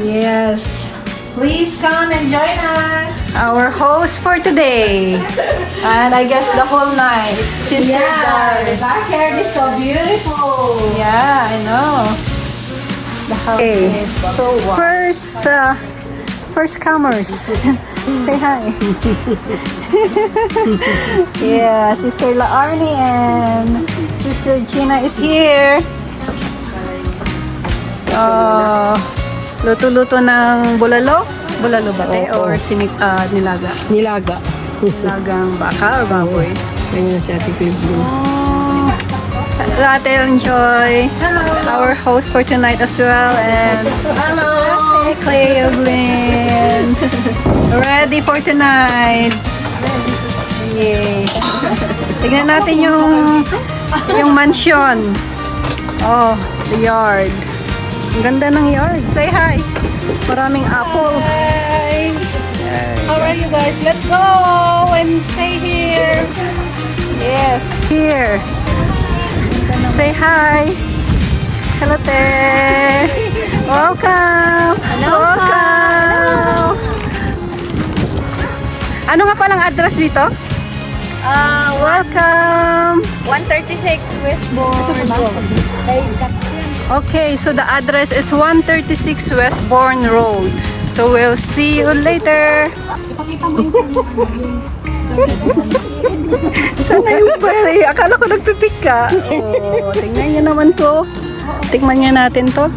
Yes. Please come and join us. Our host for today. And I guess the whole night. Sister Yeah, Dar. the dark hair is so beautiful. Yeah, I know. The house is so warm. First comers. Say hi. Yeah, Sister La Arnie and Sister Gina is here. Luto-luto ng bulalo. Bulalo ba tayo? Or nilaga? Nilaga. Nilagang baka or baboy? Ayun na si Ate Cleveland. Ate enjoy our host for tonight as well. And Ate Cleveland. Ready for tonight. Yay. Tignan natin yung mansion. Oh, the yard. Ang ganda ng yard. Say hi. Maraming apple. Hi. How are you guys? Let's go and stay here. Yes, here. Say hi. Hello, te. Welcome. Welcome. Ano nga palang address dito? Welcome. 136 Westbourne. Okay, so the address is 136 Westbourne Road. So we'll see you later. Sana yung pwede. Akala ko nagpipik ka. Oh, tingnan nyo naman to. Tingnan nyo natin to.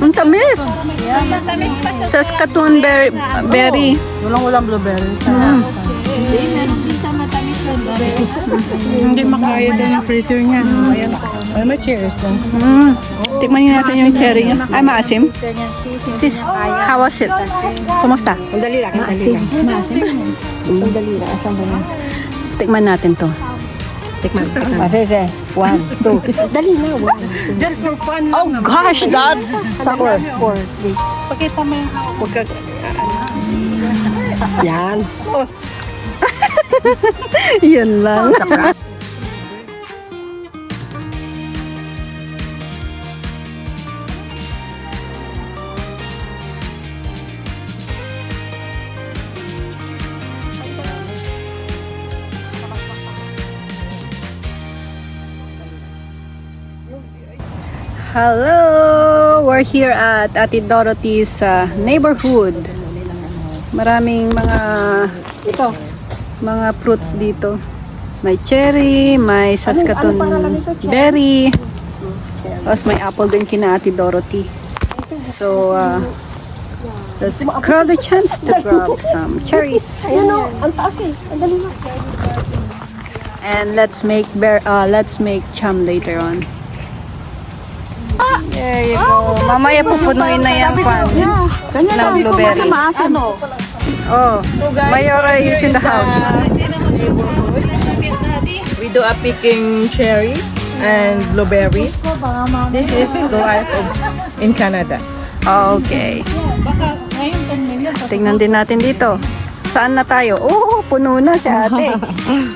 Ang tamis. Matamis pa siya. Saskatoon berry. Walang blueberry. Meron dito matamis na berry. Hindi makaya daw yung freezer niya. Ayan. Ay, may cherries lang. Tikman nyo natin yung cherry niya. Ay, maasim. Sis, how was it? Kumusta? Sandali lang. Maasim. Sandali lang. Asan ba yan? Tikman natin to. Tikman. Masese. 1, 2. Dali na. Just for fun Oh lang. gosh, that's sour. 4, 3. Pakita mo yung huwag ka. Yan. Oh. Yan lang. Hello! We're here at Ate Dorothy's neighborhood. Maraming mga fruits dito. May cherry, may Saskatoon berry. Tapos may apple din kina Ate Dorothy. So, let's grab the chance to grab some cherries. Ayun o. Ang taas eh. Ang dali na. And let's make cham later on. There you go. Mamaya pupunuin na yan pan. Ganyan Ng sabi ko blueberry. kasi maasim. Oh, Mayora is in the house. We do a picking cherry and blueberry. This is the life of in Canada. Okay. Tingnan din natin dito. Saan na tayo? Oh, puno na si ate.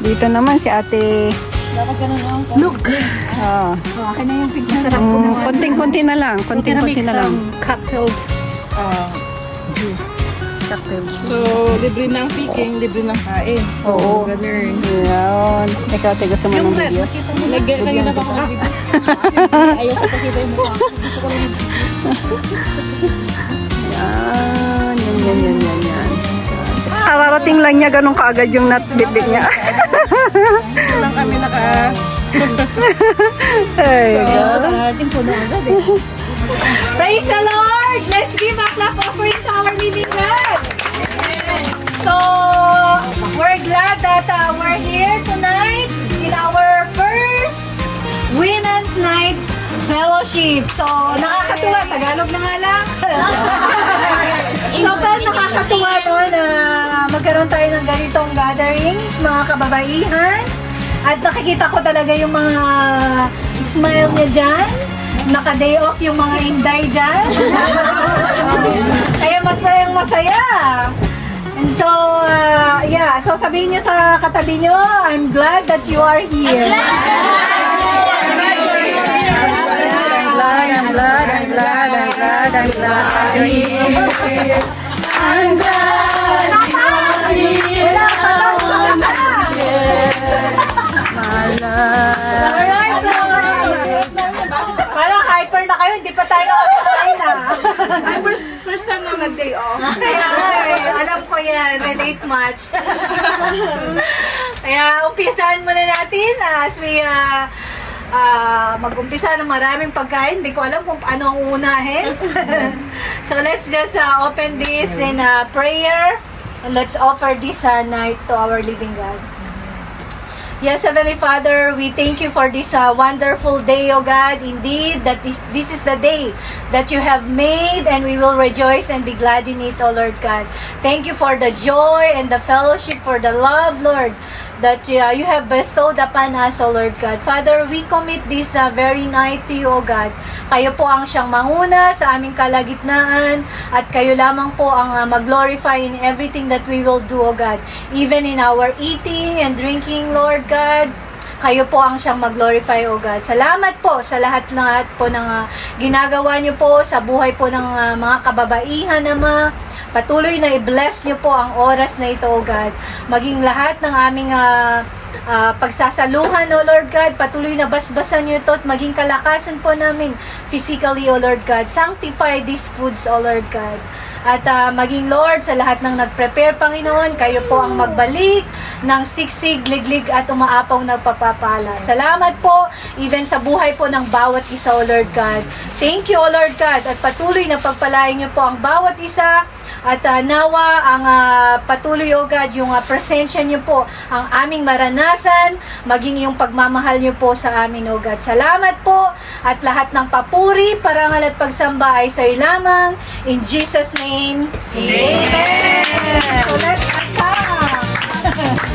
Dito naman si ate. Look. Ah, Akin na yung picture. Sarap konting-konti na lang. Konting-konti na lang. Cocktail. Juice. Cocktail juice. So, libre ng picking, libre ng kain. Oo. Ganun. Yan. Ikaw, tiga sa mga video. Kayo na ba ako mag-video? Ayaw ko pakita yung mukha. Yan. Kararating lang niya, ganun kaagad yung bibig niya. Lang kami Ay, Praise the Lord! Let's give a clap offering to our living God. So, we're glad that we're here tonight in our first Women's Night Fellowship. So, nakakatuwa. Tagalog na nga lang. So, pero nakakatuwa no, na magkaroon tayo ng ganitong gatherings, mga kababaihan. At nakikita ko talaga yung mga smile niya dyan. Naka-day off yung mga inday dyan. Kaya masayang masaya. And so, yeah. So, sabihin nyo sa katabi nyo, I'm glad that you are here. I'm glad Parang hyper na kayo, hindi pa tayo nakakain Ay, first time na nag-day off. Kaya alam ko yan, relate much. Kaya umpisahan muna natin as we mag-umpisa ng maraming pagkain. Hindi ko alam kung ano ang unahin. So let's just open this in prayer. And let's offer this night to our living God. Yes, Heavenly Father, we thank you for this wonderful day, O God. Indeed, that this is the day that you have made, and we will rejoice and be glad in it, O Lord God. Thank you for the joy and the fellowship, for the love, Lord, that you have bestowed upon us, O Lord God. Father, we commit this very night to you, O God. Kayo po ang siyang manguna sa aming kalagitnaan, at kayo lamang po ang mag-glorify in everything that we will do, O God. Even in our eating and drinking, Lord God, kayo po ang siyang mag-glorify, O God. Salamat po sa lahat-lahat po ng ginagawa niyo po sa buhay po ng mga kababaihan, Ama. Patuloy na i-bless niyo po ang oras na ito, O God. Maging lahat ng aming pagsasaluhan, O Lord God, patuloy na basbasan niyo ito at maging kalakasan po namin physically, O Lord God. Sanctify these foods, O Lord God. At maging Lord, sa lahat ng nag-prepare, Panginoon, kayo po ang magbalik ng siksig, liglig at umaapaw na pagpapala. Salamat po, even sa buhay po ng bawat isa, O Lord God. Thank you, O Lord God, at patuloy na pagpalain niyo po ang bawat isa. At nawa ang patuloy, O God, yung presensya niyo po, ang aming maranasan, maging yung pagmamahal niyo po sa amin, O God. Salamat po, at lahat ng papuri, parangal at pagsamba ay sa iyo lamang. In Jesus' name, Amen! So let's attack!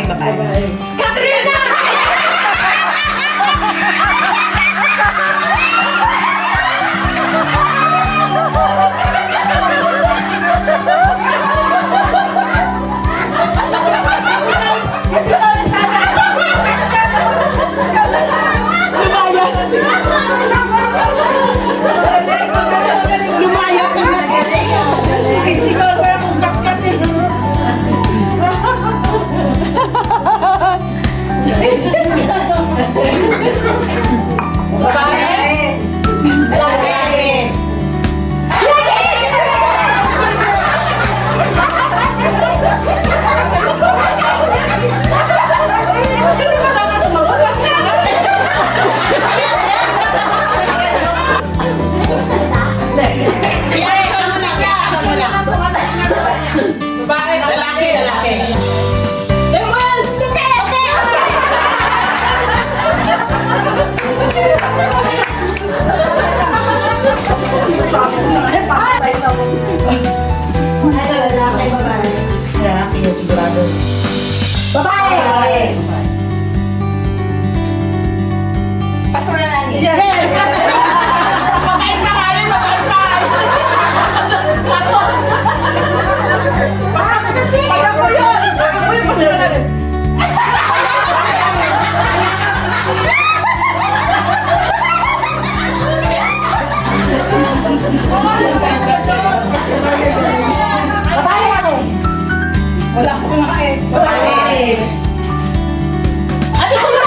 Babae. Katrina! Lumayas na. Sigaw ko yung kat-kat eh. Babae. Lalaki. Reaction mo lang, reaction mo lang. Babae, lalaki, lalaki. Ewan! Lalaki yung sigurado. Babae! Pasok na lang yun. Yes! Mabait pa kayo, mabait pa kayo. Pag ako yun, pasok na lang. Babae ako. Wala akong kumakain. Babae. Ano ko ba?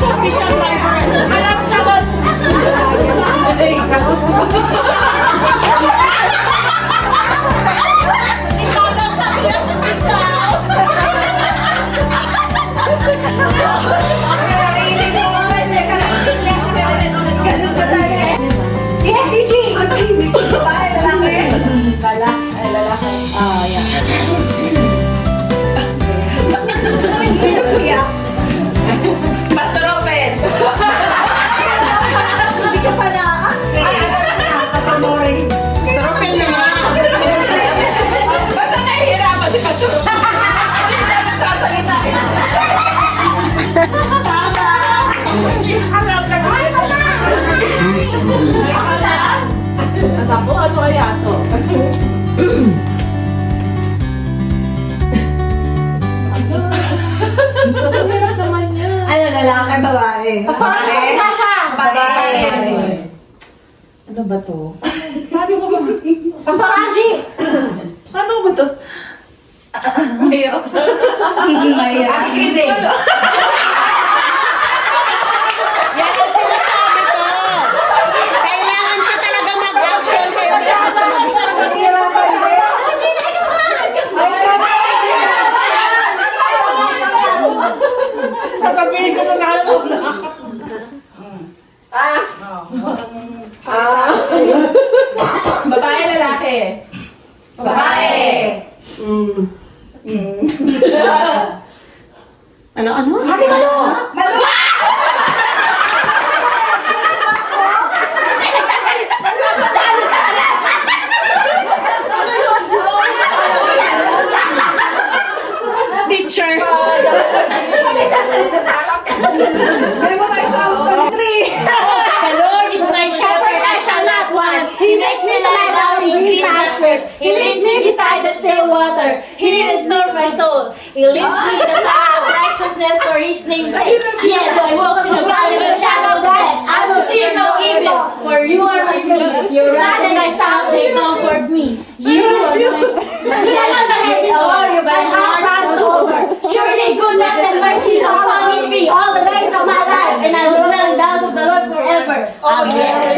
Official driver. Alam ka doon. Ikaw daw sa Yes, DJ! babae, lalaki. Ay, lalaki. Ah, yan. Pastor Open. Hindi ka pa na. Pastor Open naman. Basta nahihirapan si Pastor Open. Hindi siya nagsasalita. Tama. Alam ka na. Ako, ano kaya ito? Ang hirap naman niya. Ano, lalaki, babae? Pastor, salita siya! Babae. Ano ba to? Paano ko ba? Pastor Angie! Paano ba to? Mahirap. Hindi. Yan ang sinasabi ko! Kailangan ko talaga mag-action kayo. Sasabihin ko na sa ano. Babae, lalaki. Babae. Ano? Hati malo! Malo! Teacher! The Lord is my shepherd, I shall not want. He makes me lie down in green pastures. He leads me beside the still waters. He restores my soul. He leads me in the path of righteousness for His name's sake. Yes, I walk through the valley of the shadow of death. I will fear no evil, for You are with me. Your rod and Thy staff, they comfort me. You are my head, oh, Your heart runs over. Surely goodness and mercy shall follow me all the days of my life, and I will dwell in the house of the Lord forever. Oh, yes!